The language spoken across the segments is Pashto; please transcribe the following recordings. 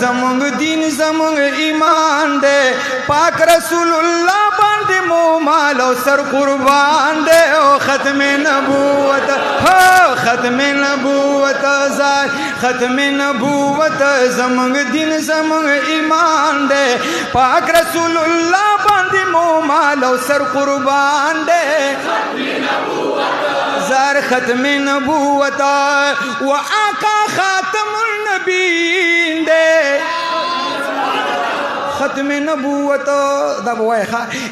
زمونږ دین زمونږ ایمان دے پاک رسول اللہ باندې مو مال او سر قربان دے او ختم نبوت ختم نبوت زار ختم نبوت زمونږ دین زمونږ ایمان دے پاک رسول اللہ باندې مو مال او سر قربان دے زار ختم نبوت و آقا خاتم النبیین دے ختم نبوت دا بوائے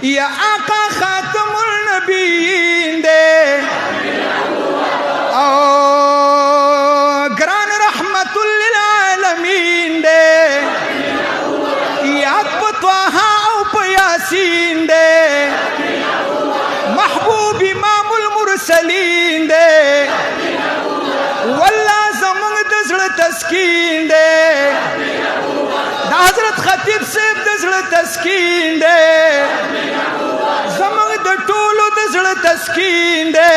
یا آقا خاتم النبیین دے او گران رحمت للعالمین دے یاد پتواہا او پیاسین دے محبوب امام المرسلین دے واللہ زمونږ د زړه تسکین دے دا حضرت خطیب صاحب د زړه تسکین دے زمونږ د ټولو د زړه تسکین دے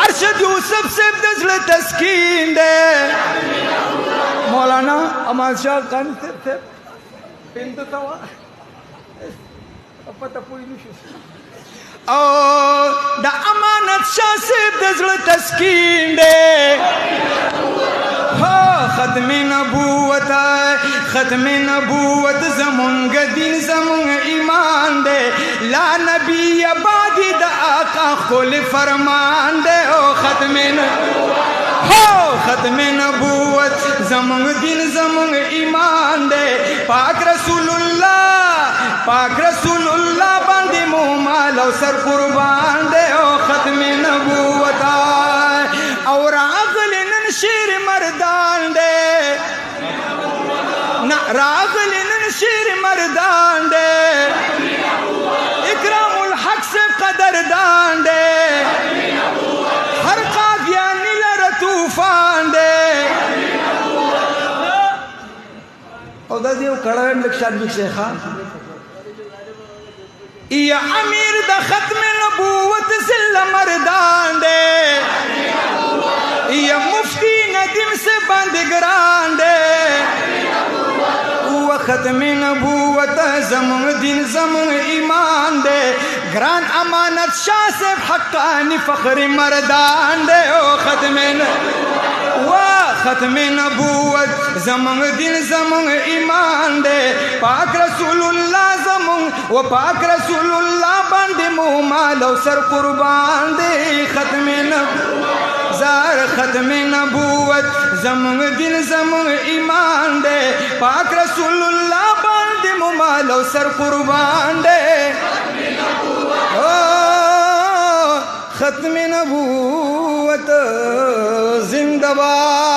ارشد یوسف صاحب د زړه تسکین دے مولانا امان شاہ خان صاحب پینده توا پته پوی نشو او دا امانت شاہ صاحب د زړه تسکین دے ختم نبوت ختم نبوت زمونږ دین زمونږ ایمان دے لا نبی بعد دا آقا خل فرمان دے او ختم ختم نبوت زمونږ دین زمونږ ایمان دے پاک رسول اللہ باندې مو مال او سر قربان دے او ختم نبوت او راغلی نن شیر مردان دے راغلی نن شیر مردان دے اکرام الحق سے قدردان دے ہر قافیہ نیلر طوفان دے او دا دیو کڑاویم لکشان بک شیخا یا امیر دا ختم نبوت زل مردان دے یا مفتی ندیم سے باندگران دے و ختم نبوت زمونږ دین زمونږ ایمان دے گران امانت شاہ سے حقانی فخر مردان دے او ختم نبوت زمونږ دین زمونږ ایمان دے پاک رسول اللہ زمونږ و پاک رسول اللہ باندې مو مال او سر قربان دے ختم نبوت زار ختم نبوت زمونږ دین زمونږ ایمان دے پاک رسول اللہ باندې مو مال او سر قربان دے ختم نبوت زندہ باد